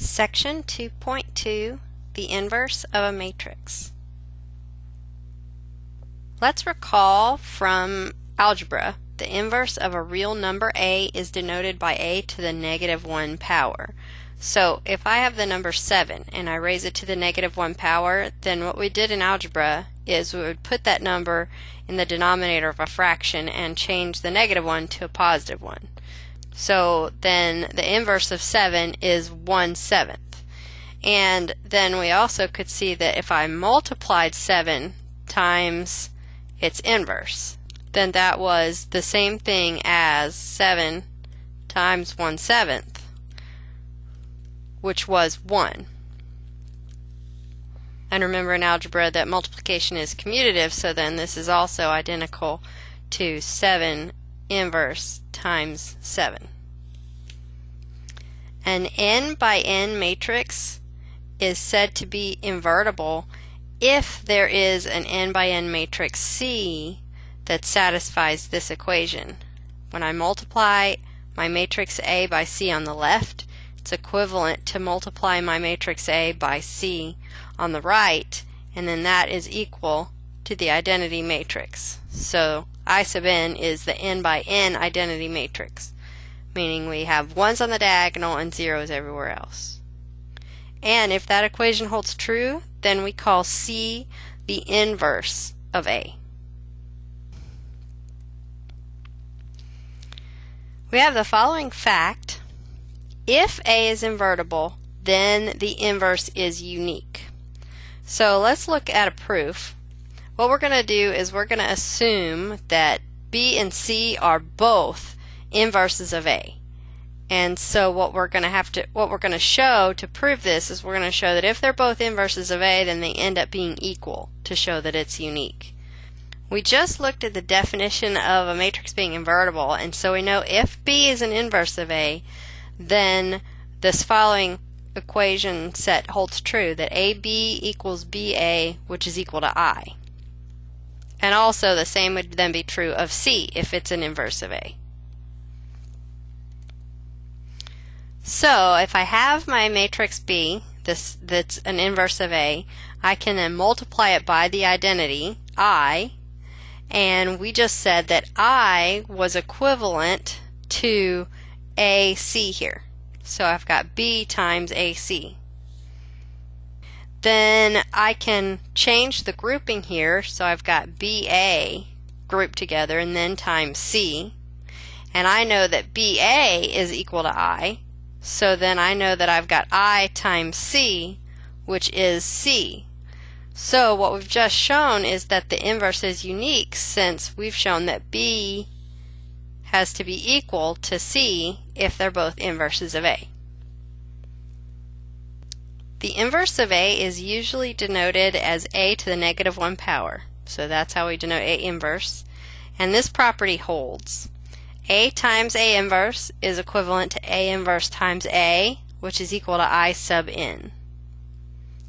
Section 2.2, the inverse of a matrix. Let's recall from algebra, the inverse of a real number a is denoted by a to the negative 1 power. So if I have the number 7 and I raise it to the negative 1 power, then what we did in algebra is we would put that number in the denominator of a fraction and change the negative 1 to a positive 1. So then the inverse of 7 is 1/7. And then we also could see that if I multiplied 7 times its inverse, then that was the same thing as 7 times 1/7, which was 1. And remember in algebra that multiplication is commutative, so then this is also identical to 7 inverse times 7. An n by n matrix is said to be invertible if there is an n by n matrix C that satisfies this equation. When I multiply my matrix A by C on the left, it's equivalent to multiply my matrix A by C on the right, and then that is equal to the identity matrix. So I sub n is the n by n identity matrix, meaning we have 1s on the diagonal and 0s everywhere else. And if that equation holds true, then we call C the inverse of A. We have the following fact: if A is invertible, then the inverse is unique. So let's look at a proof. What we're going to do is we're going to assume that B and C are both inverses of A. And so what we're going to show to prove this is we're going to show that if they're both inverses of A, then they end up being equal to show that it's unique. We just looked at the definition of a matrix being invertible, and so we know if B is an inverse of A, then this following equation set holds true, that AB equals BA, which is equal to I. And also the same would then be true of C if it's an inverse of A. So if I have my matrix B, that's an inverse of A, I can then multiply it by the identity I, and we just said that I was equivalent to AC here. So I've got B times AC. Then I can change the grouping here, so I've got BA grouped together and then times C, and I know that BA is equal to I, so then I know that I've got I times C, which is C. So what we've just shown is that the inverse is unique, since we've shown that B has to be equal to C if they're both inverses of A. The inverse of A is usually denoted as A to the negative 1 power. So that's how we denote A inverse. And this property holds. A times A inverse is equivalent to A inverse times A, which is equal to I sub n.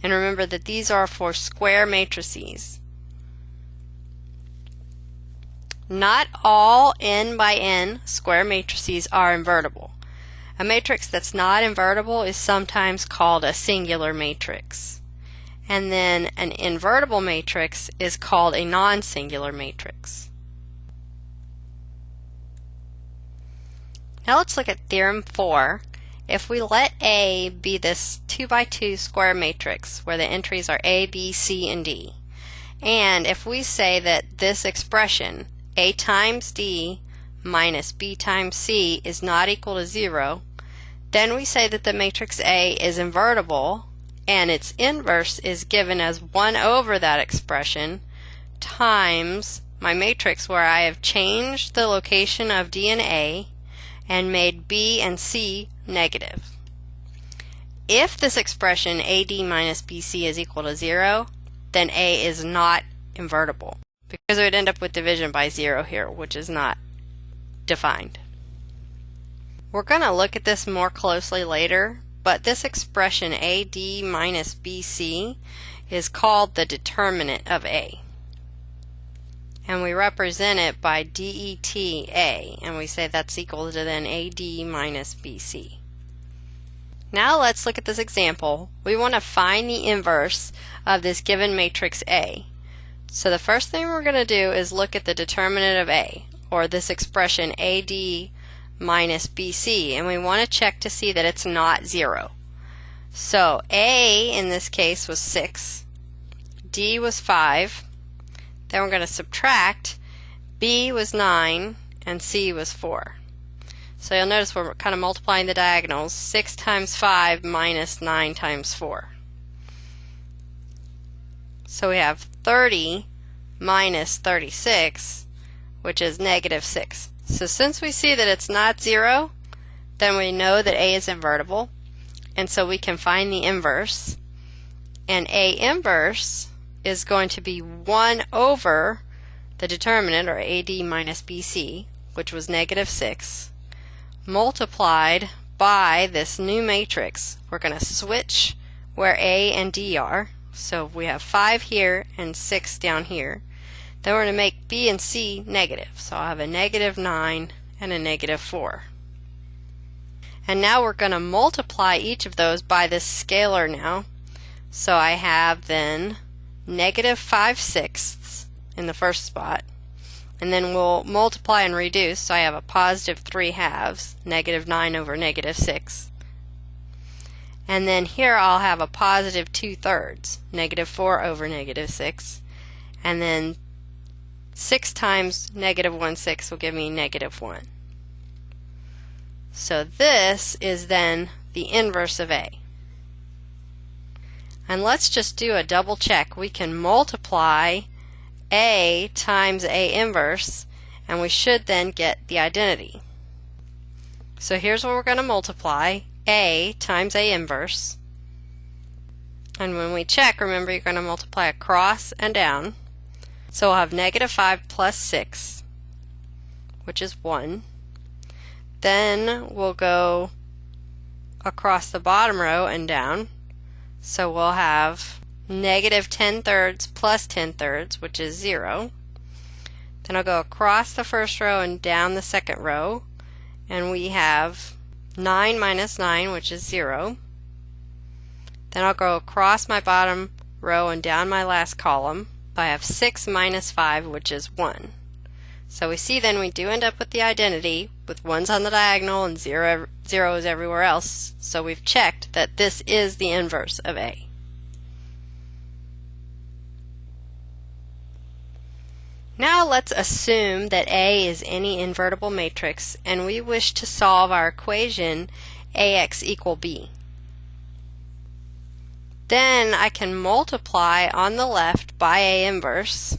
And remember that these are for square matrices. Not all n by n square matrices are invertible. A matrix that's not invertible is sometimes called a singular matrix. And then an invertible matrix is called a non-singular matrix. Now let's look at theorem 4. If we let A be this 2 by 2 square matrix where the entries are A, B, C, and D, and if we say that this expression A times D minus B times C is not equal to 0, then we say that the matrix A is invertible, and its inverse is given as 1 over that expression times my matrix where I have changed the location of D and A and made B and C negative. If this expression AD minus BC is equal to 0, then A is not invertible, because it would end up with division by 0 here, which is not defined. We're going to look at this more closely later, but this expression AD minus BC is called the determinant of A. And we represent it by DETA, and we say that's equal to then AD minus BC. Now let's look at this example. We want to find the inverse of this given matrix A. So the first thing we're going to do is look at the determinant of A, or this expression AD minus BC, and we want to check to see that it's not 0. So A in this case was 6, D was 5, then we're going to subtract, B was 9, and C was 4. So you'll notice we're kind of multiplying the diagonals, 6 times 5 minus 9 times 4. So we have 30 minus 36, which is negative 6. So since we see that it's not 0, then we know that A is invertible, and so we can find the inverse. And A inverse is going to be 1 over the determinant, or AD minus BC, which was negative 6, multiplied by this new matrix. We're going to switch where A and D are. So we have 5 here and 6 down here. Then we're going to make B and C negative. So I'll have a negative 9 and a negative 4. And now we're going to multiply each of those by this scalar now. So I have then negative 5/6 in the first spot. And then we'll multiply and reduce. So I have a positive 3/2, negative 9 over negative 6. And then here I'll have a positive 2/3, negative 4 over negative 6. And then 6 times negative 1/6 will give me negative 1. So this is then the inverse of A. And let's just do a double check. We can multiply A times A inverse, and we should then get the identity. So here's what we're going to multiply. A times A inverse. And when we check, remember you're going to multiply across and down. So we'll have negative 5 plus 6, which is 1. Then we'll go across the bottom row and down. So we'll have negative 10/3 plus 10/3, which is 0. Then I'll go across the first row and down the second row, and we have 9 minus 9, which is 0. Then I'll go across my bottom row and down my last column. I have 6 minus 5, which is 1. So we see then we do end up with the identity, with 1's on the diagonal and zeros everywhere else. So we've checked that this is the inverse of A. Now let's assume that A is any invertible matrix, and we wish to solve our equation AX equal B. Then I can multiply on the left by A inverse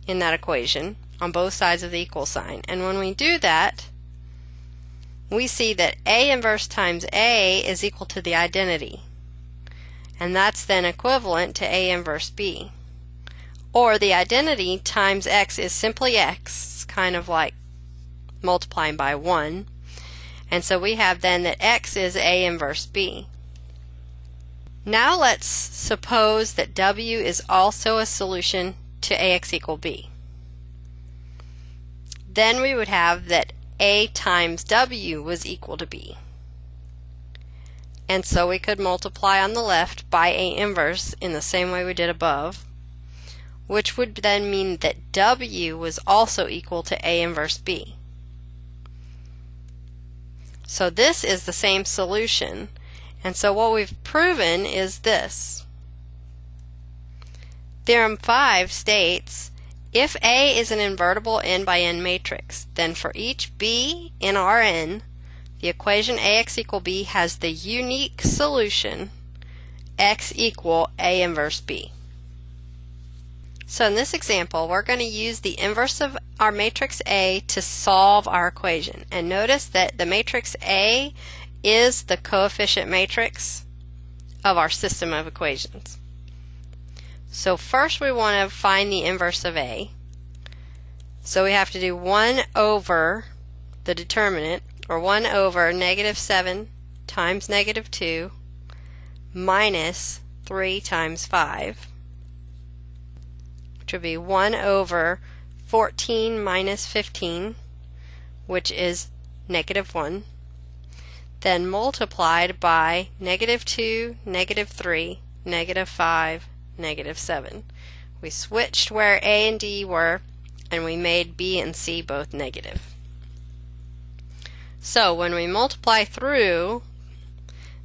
in that equation on both sides of the equal sign. And when we do that, we see that A inverse times A is equal to the identity. And that's then equivalent to A inverse B. Or the identity times X is simply X. It's kind of like multiplying by 1. And so we have then that X is A inverse B. Now let's suppose that W is also a solution to AX equal B. Then we would have that A times W was equal to B. And so we could multiply on the left by A inverse in the same way we did above, which would then mean that W was also equal to A inverse B. So this is the same solution, and so what we've proven is this. Theorem 5 states, if A is an invertible n by n matrix, then for each B in Rn, the equation AX equal B has the unique solution X equal A inverse B. So in this example, we're going to use the inverse of our matrix A to solve our equation. And notice that the matrix A is the coefficient matrix of our system of equations. So first we want to find the inverse of A. So we have to do 1 over the determinant, or 1 over negative 7 times negative 2 minus 3 times 5, which would be 1 over 14 minus 15, which is negative 1. then multiplied by -2, -3, -5, -7. We switched where A and D were, and we made B and C both negative. So when we multiply through,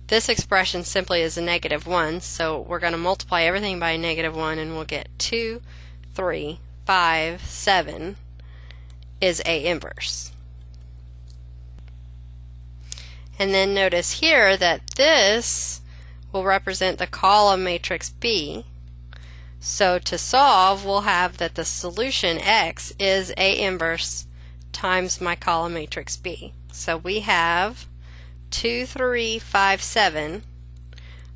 this expression simply is a -1, so we're going to multiply everything by -1 and we'll get 2, 3, 5, 7 is A inverse. And then notice here that this will represent the column matrix B. So to solve, we'll have that the solution X is A inverse times my column matrix B. So we have 2, 3, 5, 7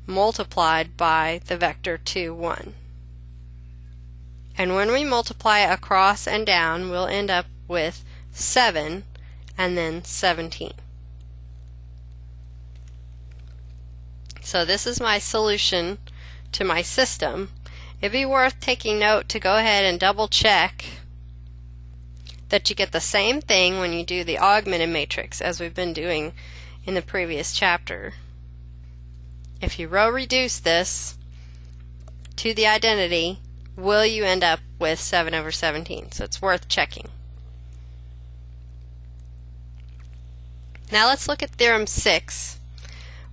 multiplied by the vector 2, 1. And when we multiply across and down, we'll end up with 7 and then 17. So this is my solution to my system. It'd be worth taking note to go ahead and double check that you get the same thing when you do the augmented matrix as we've been doing in the previous chapter. If you row reduce this to the identity, will you end up with 7 over 17? So it's worth checking. Now let's look at theorem 6.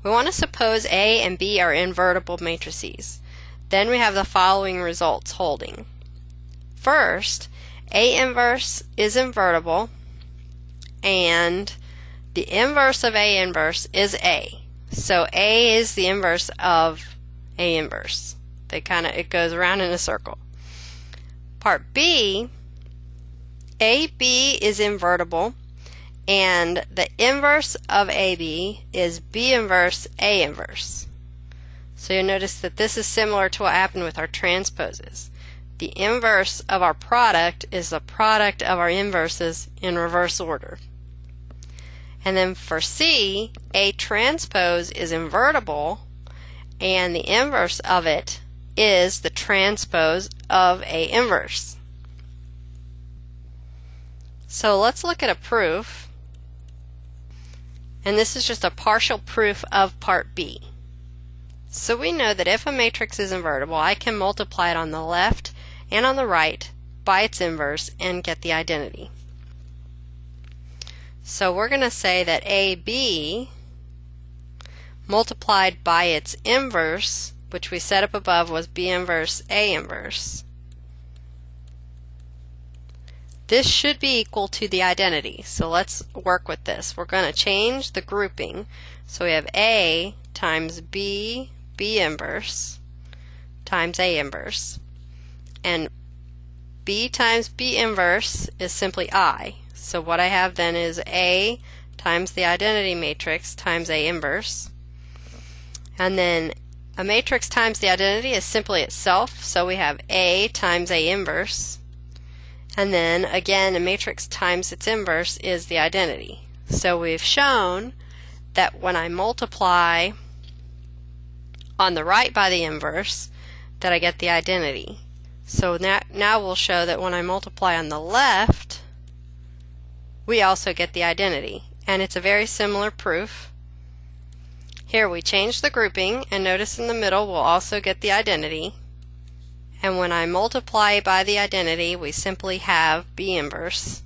We want to suppose A and B are invertible matrices. Then we have the following results holding. First, A inverse is invertible, and the inverse of A inverse is A. So A is the inverse of A inverse. It goes around in a circle. Part B, AB is invertible, and the inverse of AB is B inverse A inverse. So you'll notice that this is similar to what happened with our transposes. The inverse of our product is the product of our inverses in reverse order. And then for C, A transpose is invertible, and the inverse of it is the transpose of A inverse. So let's look at a proof. And this is just a partial proof of part B. So we know that if a matrix is invertible, I can multiply it on the left and on the right by its inverse and get the identity. So we're going to say that AB multiplied by its inverse, which we set up above was B inverse A inverse, this should be equal to the identity. So let's work with this. We're going to change the grouping. So we have A times B, B inverse, times A inverse. And B times B inverse is simply I. So what I have then is A times the identity matrix times A inverse. And then a matrix times the identity is simply itself. So we have A times A inverse. And then again, a matrix times its inverse is the identity. So we've shown that when I multiply on the right by the inverse, that I get the identity. So now we'll show that when I multiply on the left, we also get the identity. And it's a very similar proof. Here we change the grouping, and notice in the middle we'll also get the identity. And when I multiply by the identity, we simply have B inverse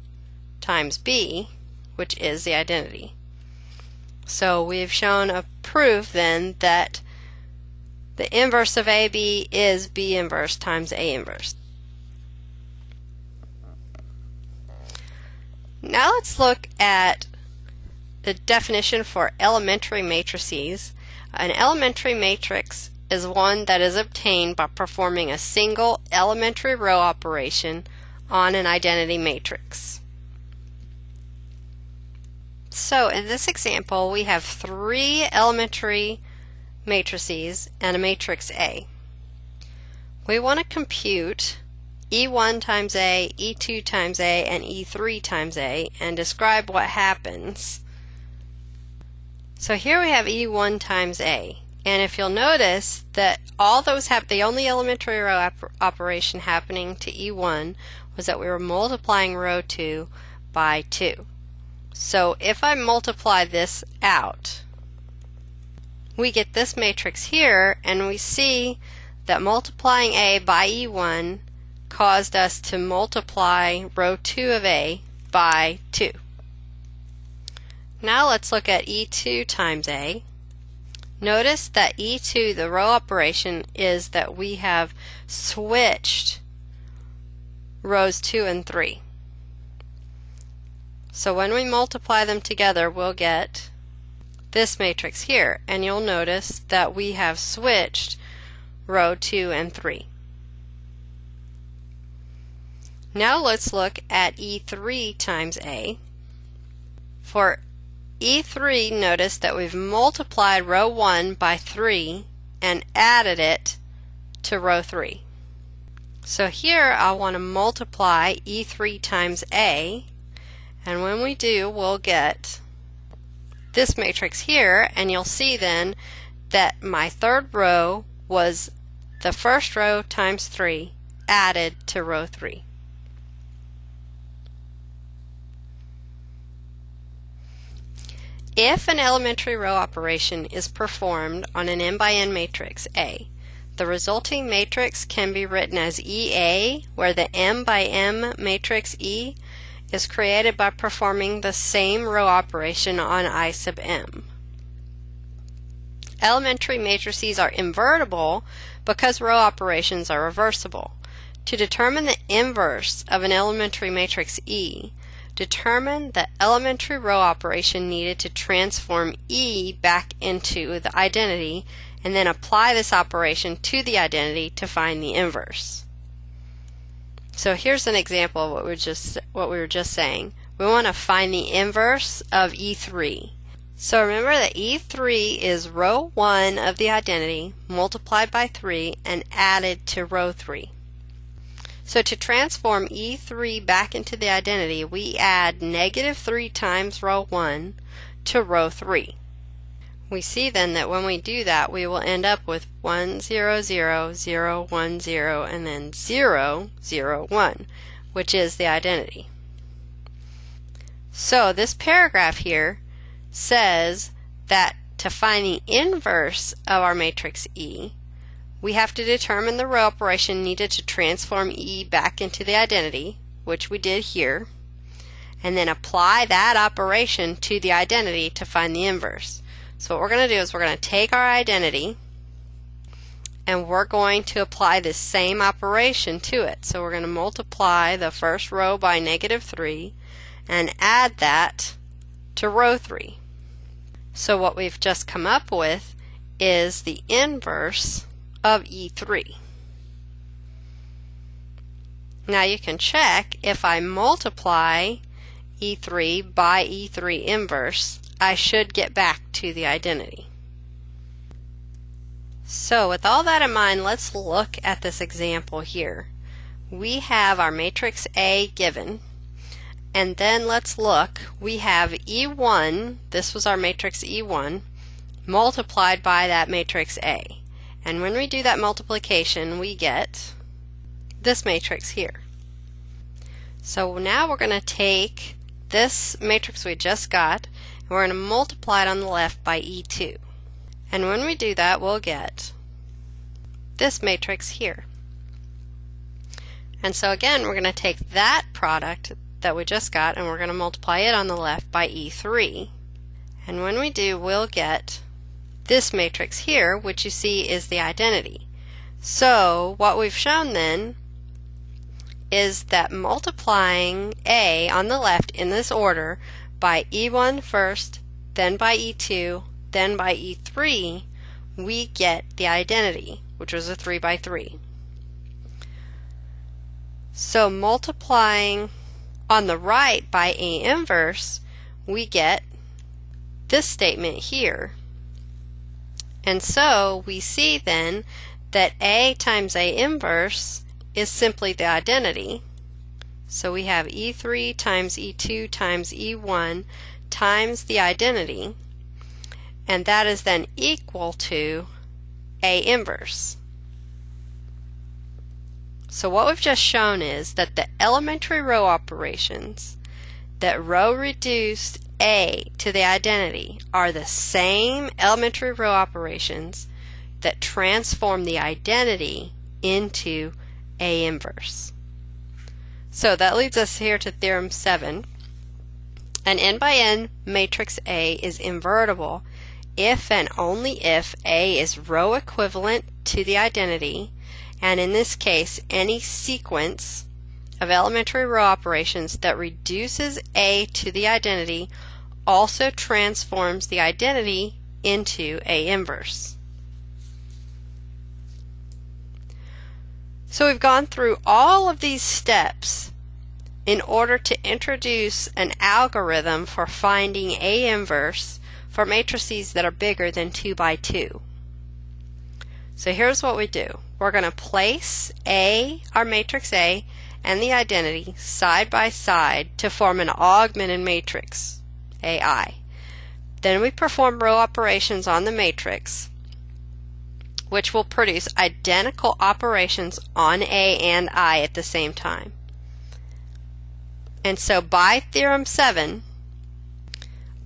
times B, which is the identity. So we've shown a proof then that the inverse of AB is B inverse times A inverse. Now let's look at the definition for elementary matrices. An elementary matrix is one that is obtained by performing a single elementary row operation on an identity matrix. So in this example, we have 3 elementary matrices and a matrix A. We want to compute E1 times A, E2 times A, and E3 times A and describe what happens. So here we have E1 times A. And if you'll notice that all those have the only elementary row operation happening to E1 was that we were multiplying row 2 by 2. So if I multiply this out, we get this matrix here, and we see that multiplying A by E1 caused us to multiply row 2 of A by 2. Now let's look at E2 times A. Notice that E2, the row operation, is that we have switched rows 2 and 3. So when we multiply them together, we'll get this matrix here, and you'll notice that we have switched row 2 and 3. Now let's look at E3 times A. For E3, notice that we've multiplied row 1 by 3 and added it to row 3. So here I want to multiply E3 times A, and when we do, we'll get this matrix here, and you'll see then that my third row was the first row times 3 added to row 3. If an elementary row operation is performed on an n by n matrix A, the resulting matrix can be written as EA, where the m by m matrix E is created by performing the same row operation on I sub m. Elementary matrices are invertible because row operations are reversible. To determine the inverse of an elementary matrix E, determine the elementary row operation needed to transform E back into the identity, and then apply this operation to the identity to find the inverse. So here's an example of what we were just saying. We want to find the inverse of E3. So remember that E3 is row 1 of the identity multiplied by 3 and added to row 3. So to transform E3 back into the identity, we add -3 times row 1 to row 3. We see then that when we do that, we will end up with 1 0 0 0 1 0 and then 0 0 1, which is the identity. So this paragraph here says that to find the inverse of our matrix E, we have to determine the row operation needed to transform E back into the identity, which we did here, and then apply that operation to the identity to find the inverse. So what we're going to do is we're going to take our identity and we're going to apply this same operation to it. So we're going to multiply the first row by -3 and add that to row 3. So what we've just come up with is the inverse of E3. Now you can check if I multiply E3 by E3 inverse, I should get back to the identity. So with all that in mind, let's look at this example here. We have our matrix A given, and then let's look, we have E1, this was our matrix E1, multiplied by that matrix A. And when we do that multiplication, we get this matrix here. So now we're going to take this matrix we just got, and we're going to multiply it on the left by E2. And when we do that, we'll get this matrix here. And so again, we're going to take that product that we just got, and we're going to multiply it on the left by E3. And when we do, we'll get this matrix here, which you see is the identity. So what we've shown then is that multiplying A on the left in this order by E1 first, then by E2, then by E3, we get the identity, which was a 3 by 3. So multiplying on the right by A inverse, we get this statement here. And so we see then that A times A inverse is simply the identity. So we have E3 times E2 times E1 times the identity, and that is then equal to A inverse. So what we've just shown is that the elementary row operations that row reduced A to the identity are the same elementary row operations that transform the identity into A inverse. So that leads us here to theorem 7. An n by n matrix A is invertible if and only if A is row equivalent to the identity, and in this case any sequence of elementary row operations that reduces A to the identity also transforms the identity into A inverse. So we've gone through all of these steps in order to introduce an algorithm for finding A inverse for matrices that are bigger than 2 by 2. So here's what we do. We're going to place our matrix A, and the identity side by side to form an augmented matrix, AI. Then we perform row operations on the matrix, which will produce identical operations on A and I at the same time. And so by theorem 7,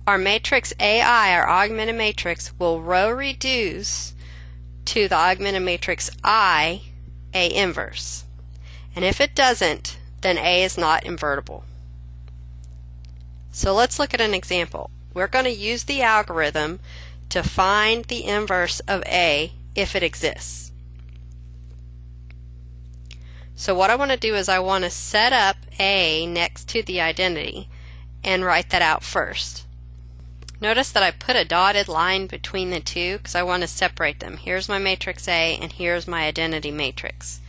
our matrix AI, our augmented matrix, will row reduce to the augmented matrix I, A inverse. And if it doesn't, then A is not invertible. So let's look at an example. We're going to use the algorithm to find the inverse of A if it exists. So what I want to do is I want to set up A next to the identity and write that out first. Notice that I put a dotted line between the two because I want to separate them. Here's my matrix A and here's my identity matrix.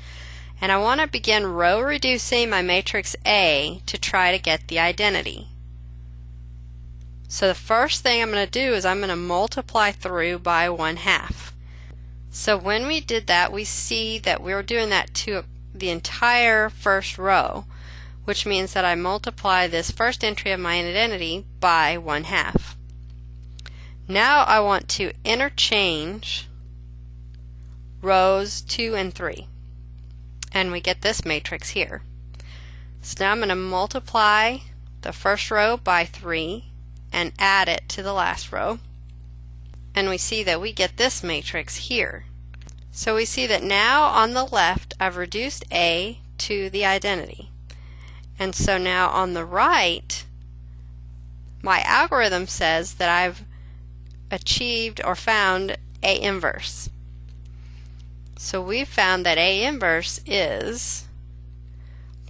And I want to begin row reducing my matrix A to try to get the identity. So the first thing I'm going to do is I'm going to multiply through by 1/2. So when we did that, we see that we were doing that to the entire first row, which means that I multiply this first entry of my identity by 1/2. Now I want to interchange rows 2 and 3. And we get this matrix here. So now I'm going to multiply the first row by 3 and add it to the last row. And we see that we get this matrix here. So we see that now on the left I've reduced A to the identity. And so now on the right, my algorithm says that I've achieved or found A inverse. So we've found that A inverse is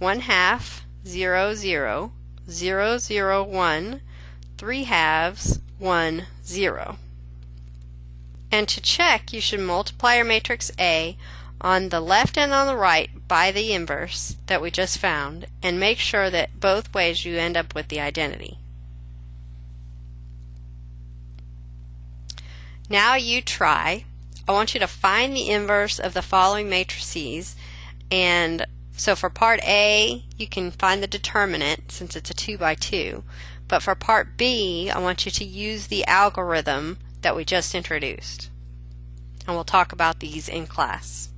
1/2, 0, 0, 0, 0, 1, 3/2, 1, 0. And to check, you should multiply your matrix A on the left and on the right by the inverse that we just found, and make sure that both ways you end up with the identity. Now you try. I want you to find the inverse of the following matrices, and so for part A you can find the determinant since it's a 2 by 2, but for part B I want you to use the algorithm that we just introduced, and we'll talk about these in class.